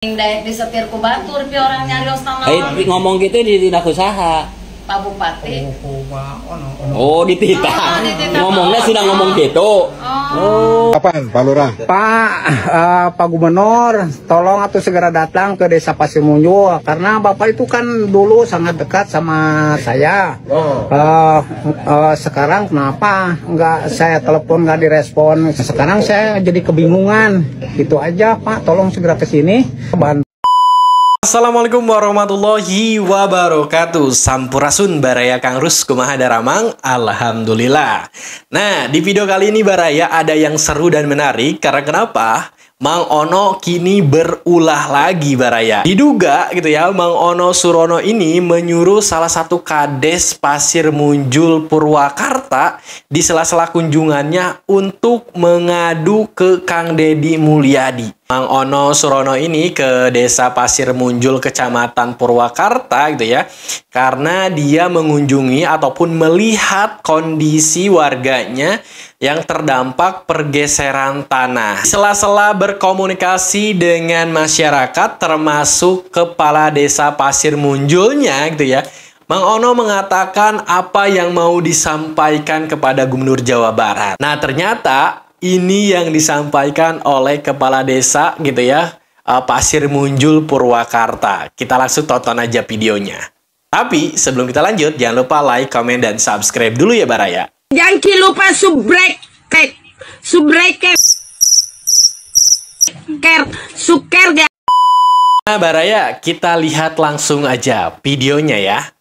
Daek disetir ku batur pi orang nyarios naon. Ngomong gitu di tindak usaha. Pak Bupati. Oh, dititah. Ngomongnya sudah ngomong gitu. Apaan, Pak Lurah? Pak Gubernur, tolong atau segera datang ke Desa Pasir Munjul karena Bapak itu kan dulu sangat dekat sama saya. Sekarang kenapa nggak saya telepon nggak direspon? Sekarang saya jadi kebingungan. Itu aja Pak, tolong segera ke sini. Assalamualaikum warahmatullahi wabarakatuh. Sampurasun Baraya Kang Rus kumaha daramang. Alhamdulillah. Nah, di video kali ini Baraya ada yang seru dan menarik. Karena kenapa? Mang Ono kini berulah lagi Baraya. Diduga gitu ya, Mang Ono Surono ini menyuruh salah satu kades Pasir Munjul Purwakarta di sela-sela kunjungannya untuk mengadu ke Kang Deddy Mulyadi. Mang Ono Surono ini ke Desa Pasir Munjul Kecamatan Purwakarta gitu ya, karena dia mengunjungi ataupun melihat kondisi warganya yang terdampak pergeseran tanah. Sela-sela berkomunikasi dengan masyarakat termasuk kepala Desa Pasir Munjulnya gitu ya, Mang Ono mengatakan apa yang mau disampaikan kepada Gubernur Jawa Barat. Nah, ternyata ini yang disampaikan oleh kepala desa gitu ya, Pasir Munjul Purwakarta. Kita langsung tonton aja videonya. Tapi sebelum kita lanjut, jangan lupa like, komen, dan subscribe dulu ya Baraya. Jangan lupa subrek, suker. Nah Baraya, kita lihat langsung aja videonya ya.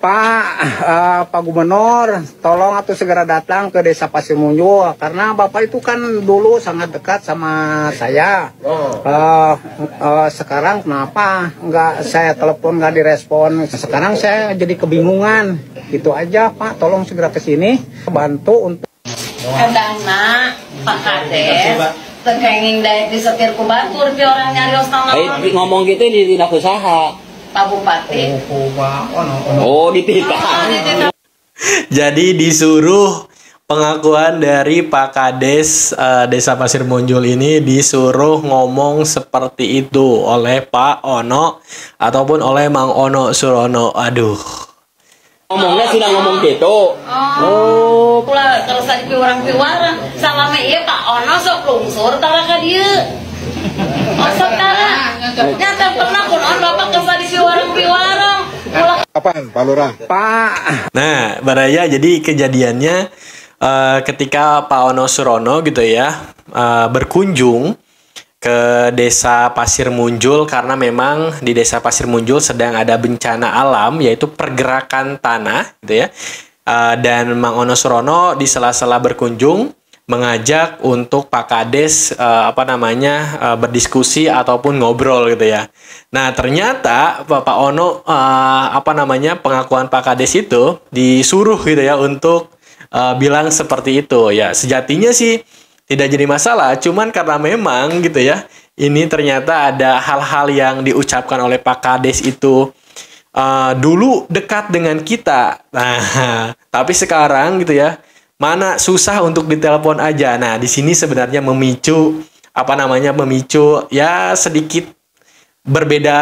Pak Gubernur, tolong atau segera datang ke Desa Pasir Munjul karena Bapak itu kan dulu sangat dekat sama saya. Sekarang kenapa nggak saya telepon nggak direspon? Sekarang saya jadi kebingungan. Itu aja Pak, tolong segera ke sini bantu untuk. Kadangna Pak Kades tekenging daek disetir ku batur pi orang nyarios naon. Ngomong gitu di tindak usaha. Pak Bupati. Oh, dititah. Jadi disuruh pengakuan dari Pak Kades Desa Pasir Munjul ini disuruh ngomong seperti itu oleh Pak Ono ataupun oleh Mang Ono Surono. Aduh. Ngomongnya sudah ngomong gitu. Oh, pula kalau saya pi orang piwara salame ieu Pak Ono sok lungsur tara ka dieu. Oh, sekarang nyata pernah kunaon Bapak kesal di si warung piwarang. Apaan, Pak Lurah? Nah, Baraya, jadi kejadiannya ketika Pak Ono Surono gitu ya berkunjung ke Desa Pasir Munjul karena memang di Desa Pasir Munjul sedang ada bencana alam yaitu pergerakan tanah gitu ya. Dan Mang Ono Surono di sela-sela berkunjung mengajak untuk Pak Kades berdiskusi ataupun ngobrol gitu ya. Nah, ternyata Pak Ono pengakuan Pak Kades itu disuruh gitu ya untuk bilang seperti itu ya. Sejatinya sih tidak jadi masalah, cuman karena memang gitu ya, ini ternyata ada hal-hal yang diucapkan oleh Pak Kades itu dulu dekat dengan kita. Nah, tapi sekarang gitu ya, mana susah untuk ditelepon aja. Nah, di sini sebenarnya memicu ya sedikit berbeda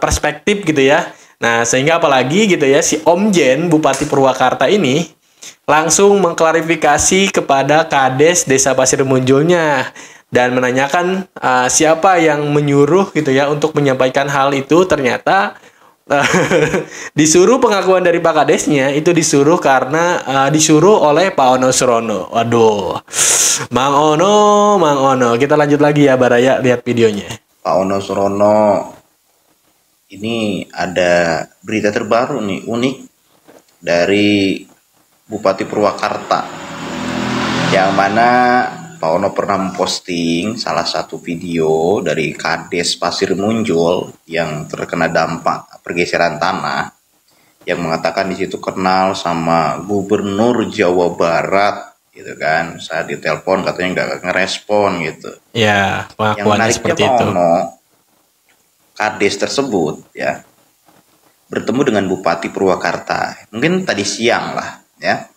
perspektif gitu ya. Nah, sehingga apalagi gitu ya, si Om Jen Bupati Purwakarta ini langsung mengklarifikasi kepada Kades Desa Pasir Munjulnya dan menanyakan siapa yang menyuruh gitu ya untuk menyampaikan hal itu. Ternyata disuruh pengakuan dari Pak Kadesnya itu disuruh karena disuruh oleh Pak Ono Surono. Waduh, Mang Ono. Kita lanjut lagi ya Baraya, lihat videonya. Pak Ono Surono, ini ada berita terbaru nih, unik dari Bupati Purwakarta, yang mana Pak Ono pernah memposting salah satu video dari Kades Pasir Munjul yang terkena dampak pergeseran tanah, yang mengatakan di situ kenal sama Gubernur Jawa Barat gitu kan. Saat ditelepon katanya nggak ngerespon gitu. Ya, yang menariknya Pak Ono, Kades tersebut ya bertemu dengan Bupati Purwakarta mungkin tadi siang lah ya,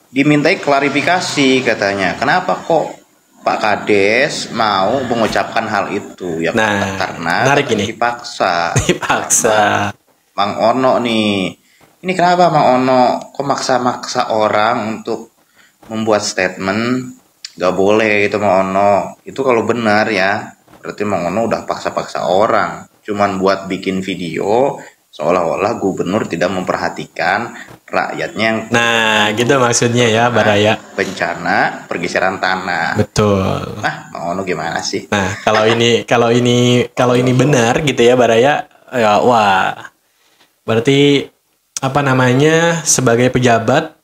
dimintai klarifikasi katanya, kenapa kok Pak Kades mau mengucapkan hal itu ya, Nah, karena menarik ini. dipaksa. Dipaksa. Mang Ono nih, ini kenapa Mang Ono kok maksa-maksa orang untuk membuat statement? Gak boleh itu Mang Ono. Itu kalau benar ya, berarti Mang Ono udah paksa-paksa orang. Cuman buat bikin video seolah-olah gubernur tidak memperhatikan rakyatnya yang Nah, gitu maksudnya ya, Baraya. bencana pergeseran tanah. Betul. Mang Ono gimana sih? Nah, kalau ini benar gitu ya, Baraya, ya wah. Berarti apa namanya, sebagai pejabat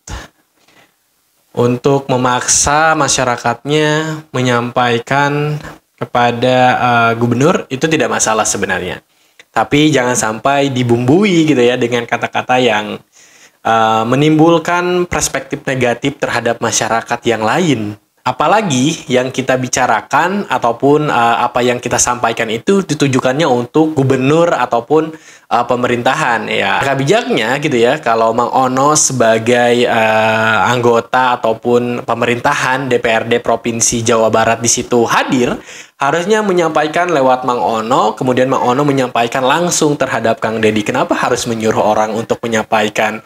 untuk memaksa masyarakatnya menyampaikan kepada gubernur itu tidak masalah sebenarnya. Tapi jangan sampai dibumbui gitu ya dengan kata-kata yang menimbulkan perspektif negatif terhadap masyarakat yang lain. Apalagi yang kita bicarakan ataupun apa yang kita sampaikan itu ditujukannya untuk gubernur ataupun pemerintahan ya. Maka bijaknya gitu ya, kalau Mang Ono sebagai anggota ataupun pemerintahan DPRD Provinsi Jawa Barat di situ hadir, harusnya menyampaikan lewat Mang Ono, kemudian Mang Ono menyampaikan langsung terhadap Kang Deddy. Kenapa harus menyuruh orang untuk menyampaikan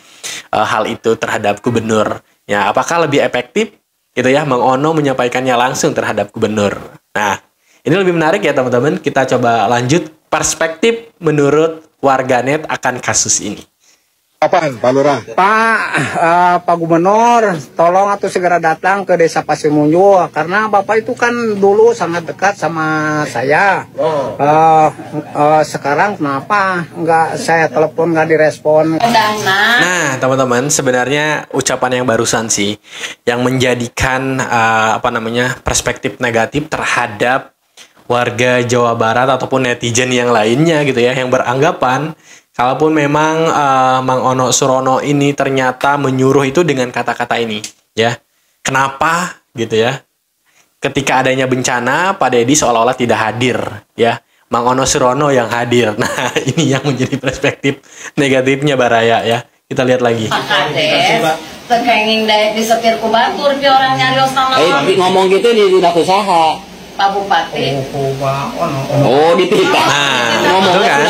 hal itu terhadap gubernur? Ya, apakah lebih efektif gitu ya Mang Ono menyampaikannya langsung terhadap gubernur? Nah, ini lebih menarik ya teman-teman. Kita coba lanjut perspektif menurut warganet akan kasus ini. Apaan, Pak Lurah? Pak Gubernur, tolong atau segera datang ke Desa Pasimunyu karena Bapak itu kan dulu sangat dekat sama saya. Sekarang kenapa nggak saya telepon nggak direspon? Nah, teman-teman, sebenarnya ucapan yang barusan sih yang menjadikan perspektif negatif terhadap warga Jawa Barat ataupun netizen yang lainnya gitu ya, yang beranggapan kalaupun memang Mang Ono Surono ini ternyata menyuruh itu dengan kata-kata ini, ya. Kenapa gitu ya? Ketika adanya bencana, Pak Deddy seolah-olah tidak hadir, ya. Mang Ono Surono yang hadir. Nah, ini yang menjadi perspektif negatifnya Baraya ya. Kita lihat lagi. Pak Kades, tekenging daek disetir ku batur pi orang nyarios nama. Ngomong gitu tidak usaha. Pak Bupati. Oh, dititah. Nah, betul kan?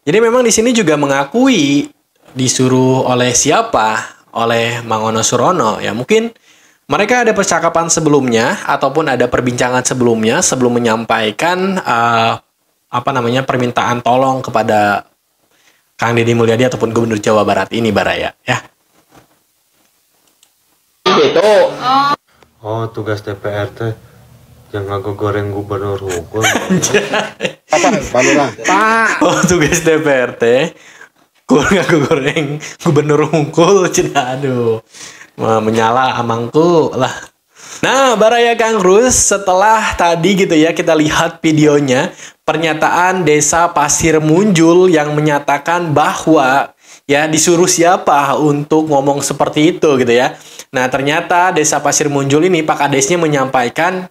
Jadi memang di sini juga mengakui disuruh oleh siapa? Oleh Mang Ono Surono. Ya mungkin mereka ada percakapan sebelumnya ataupun ada perbincangan sebelumnya sebelum menyampaikan permintaan tolong kepada Kang Deddy Mulyadi ataupun Gubernur Jawa Barat ini Baraya ya. Gitu. Oh, tugas DPR teh jangan goreng gubernur hukum. Apaan, Pak Lurah? Oh, tugas DPR teh goreng gubernur hungkul cina aduh. Menyala amangku lah. Nah, Baraya Kang Rus, setelah tadi gitu ya kita lihat videonya, pernyataan Desa Pasir Munjul yang menyatakan bahwa ya disuruh siapa untuk ngomong seperti itu gitu ya. Nah, ternyata Desa Pasir Munjul ini Pak Kadesnya menyampaikan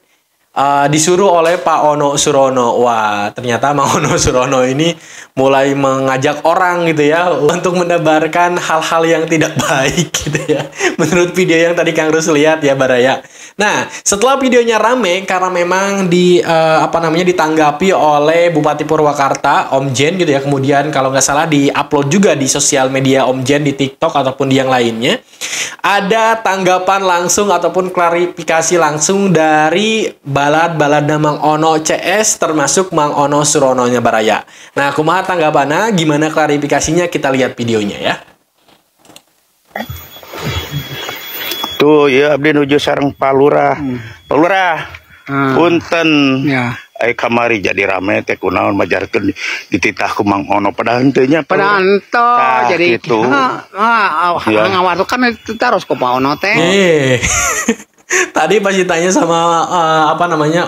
disuruh oleh Pak Ono Surono. Wah, ternyata Mang Ono Surono ini mulai mengajak orang gitu ya untuk menebarkan hal-hal yang tidak baik gitu ya. Menurut video yang tadi Kang Rus lihat ya Baraya. Nah, setelah videonya rame karena memang ditanggapi oleh Bupati Purwakarta Om Jen gitu ya. Kemudian kalau nggak salah di-upload juga di sosial media Om Jen di TikTok ataupun di yang lainnya. Ada tanggapan langsung ataupun klarifikasi langsung dari balad-baladna Mang Ono CS termasuk Mang Ono Surononya Baraya. Nah, kumaha tanggapannya, gimana klarifikasinya, kita lihat videonya ya. Tuh ya abdi nuju sareng Pak Lurah. Pak Lurah. Punten. Ya. Kamari jadi rame teh kunaon majarkeun dititah ku Mang Ono padahal henteu nya. Padahal ento jadi gitu. ngawar kan itu terus ku Pak Ono teh. Tadi pas ditanya sama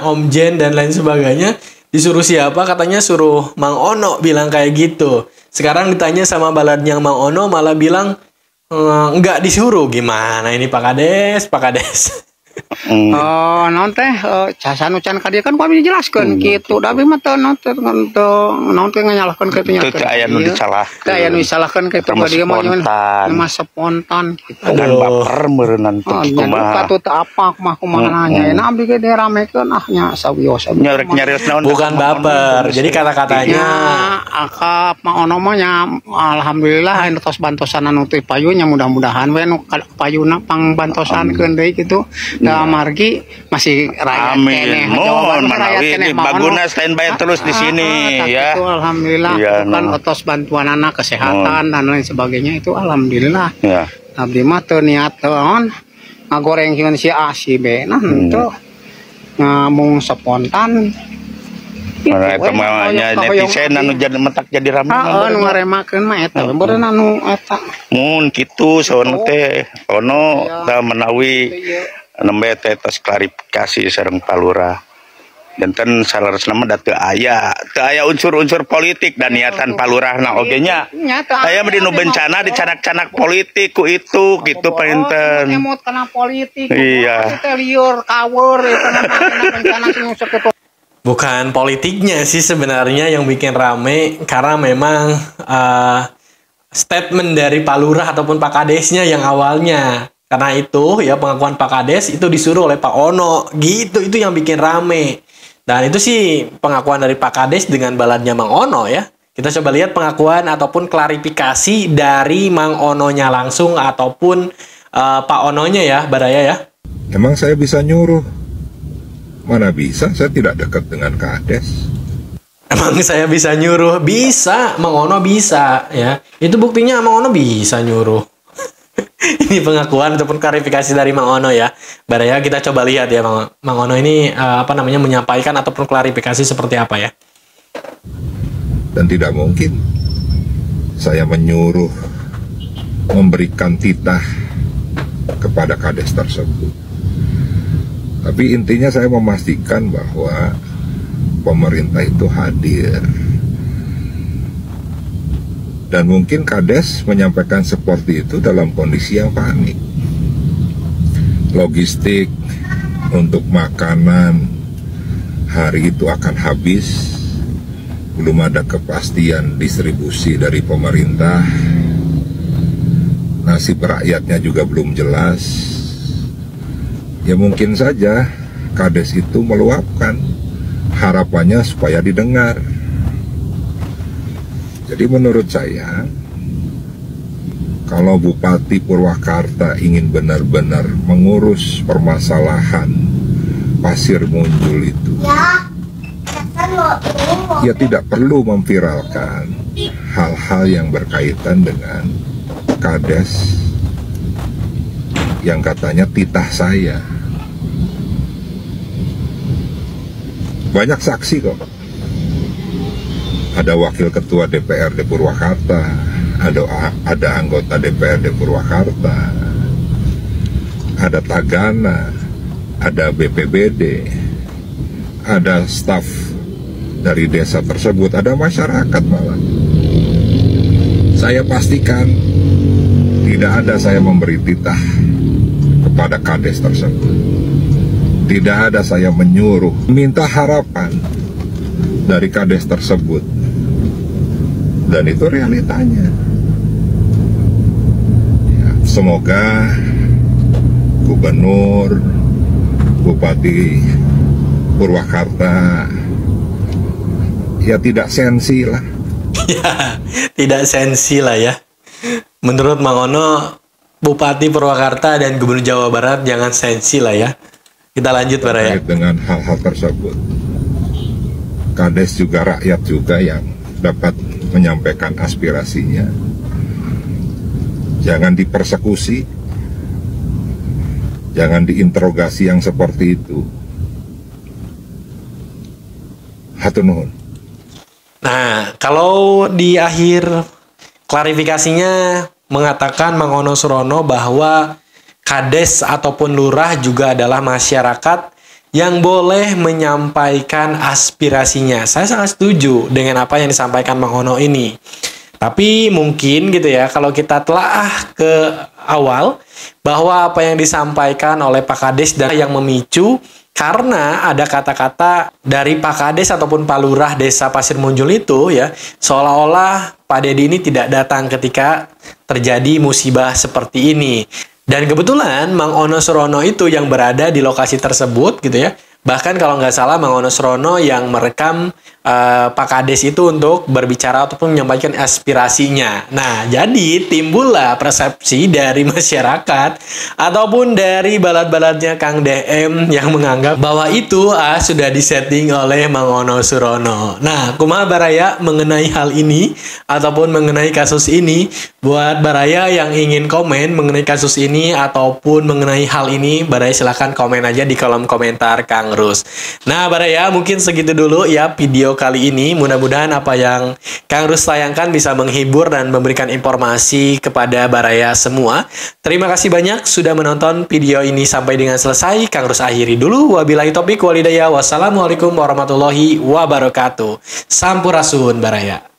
Om Jen dan lain sebagainya, disuruh siapa? Katanya suruh Mang Ono bilang kayak gitu. Sekarang ditanya sama baladnya Mang Ono malah bilang enggak disuruh. Gimana ini Pak Kades? naon teh casan ucan ka dieu kan kami dijelaskeun kitu da abi mah teu naon teh nganyalahkeun kitu nya. Teu aya nu disalahkeun. Teu aya nu disalahkeun kitu ka dieu mah spontan kitu. Dan baper meureunnan teh kumaha. Patut apa kumaha nanya. Abdi ge diramekeun nya sawios. Nyarios naon? Bukan baper. Jadi kata-katanya akap mah ono mah nya alhamdulillah entos bantosan anu teu payu nya mudah-mudahan we nu payuna pangbantosankeun deui kitu. Da margi masih rakyat keneh. Mohon manawi baguna standby terus di sini ya. Itu alhamdulillah kan otos bantuan anak kesehatan dan lain sebagainya itu alhamdulillah. Ya. Abdi mah teu niat naon ngagoreng hieun si A si B nah henteu ngamung spontan. Mana eta mah nya netizen anu jadi mentak jadi rame. Heeh nu ngaremakeun mah eta beureun anu eta. Mun kitu saon teh ono da menawi nembe teh tos klarifikasi sareng Palura. Janten salaresna mah da teu aya unsur-unsur politik dan niatan Palurahna oge nya. Aya mah dinu bencana dicanak-canak politik ku itu gitu painten. Emot kana politik. Iya. Teh lieur kaweur eta bencana nyusuk ke. bukan politiknya sih sebenarnya yang bikin rame, karena memang statement dari Pak Lurah ataupun Pak Kadesnya yang awalnya. Karena itu ya pengakuan Pak Kades itu disuruh oleh Pak Ono gitu, itu yang bikin rame. Dan itu sih pengakuan dari Pak Kades dengan baladnya Mang Ono ya. Kita coba lihat pengakuan ataupun klarifikasi dari Mang Ononya langsung ataupun Pak Ononya ya, Baraya ya. Emang saya bisa nyuruh? Mana bisa, saya tidak dekat dengan Kades. Emang saya bisa nyuruh? Bisa, Mang Ono bisa ya. Itu buktinya Mang Ono bisa nyuruh. Ini pengakuan ataupun klarifikasi dari Mang Ono ya. Baraya, kita coba lihat ya Mang Ono ini menyampaikan ataupun klarifikasi seperti apa ya. Dan tidak mungkin saya menyuruh memberikan titah kepada Kades tersebut. Tapi intinya saya memastikan bahwa pemerintah itu hadir. Dan mungkin Kades menyampaikan seperti itu dalam kondisi yang panik. Logistik untuk makanan hari itu akan habis. Belum ada kepastian distribusi dari pemerintah. Nasib rakyatnya juga belum jelas. Ya mungkin saja Kades itu meluapkan harapannya supaya didengar. Jadi menurut saya, kalau Bupati Purwakarta ingin benar-benar mengurus permasalahan Pasir Muncul itu, ya tidak perlu memviralkan hal-hal yang berkaitan dengan Kades yang katanya titah saya. Banyak saksi kok. Ada wakil ketua DPRD Purwakarta, ada anggota DPRD Purwakarta, ada Tagana, ada BPBD, ada staf dari desa tersebut, ada masyarakat malah. Saya pastikan tidak ada saya memberi titah kepada Kades tersebut. Tidak ada saya menyuruh, minta harapan dari Kades tersebut. Dan itu realitanya. Ya, semoga Gubernur, Bupati Purwakarta ya tidak sensi lah. Ya, tidak sensi lah ya. Menurut Mang Ono, Bupati Purwakarta dan Gubernur Jawa Barat jangan sensi lah ya. Kita lanjut Baraya. Dengan hal-hal tersebut, Kades juga rakyat juga yang dapat menyampaikan aspirasinya. Jangan dipersekusi, jangan diinterogasi yang seperti itu. Hatur nuhun. Nah, kalau di akhir klarifikasinya mengatakan Mang Ono Surono bahwa Kades ataupun lurah juga adalah masyarakat yang boleh menyampaikan aspirasinya. Saya sangat setuju dengan apa yang disampaikan Mang Ono ini. Tapi mungkin gitu ya, kalau kita telaah ke awal bahwa apa yang disampaikan oleh Pak Kades dan yang memicu karena ada kata-kata dari Pak Kades ataupun Pak Lurah Desa Pasir Munjul itu ya, seolah-olah Pak Dedi ini tidak datang ketika terjadi musibah seperti ini. Dan kebetulan Mang Ono Surono itu yang berada di lokasi tersebut gitu ya. Bahkan kalau nggak salah Mang Ono Surono yang merekam Pak Kades itu untuk berbicara ataupun menyampaikan aspirasinya. Nah, jadi timbullah persepsi dari masyarakat ataupun dari balat-balatnya Kang DM yang menganggap bahwa itu sudah disetting oleh Mang Ono Surono. Nah, kumaha Baraya mengenai hal ini ataupun mengenai kasus ini? Buat Baraya yang ingin komen mengenai kasus ini ataupun mengenai hal ini, Baraya silahkan komen aja di kolom komentar Kang Rus. Nah, Baraya mungkin segitu dulu ya video kali ini. Mudah-mudahan apa yang Kang Rus tayangkan bisa menghibur dan memberikan informasi kepada Baraya semua. Terima kasih banyak sudah menonton video ini sampai dengan selesai. Kang Rus akhiri dulu. Wabillahi taufiq walhidayah. Wassalamualaikum warahmatullahi wabarakatuh. Sampurasun Baraya.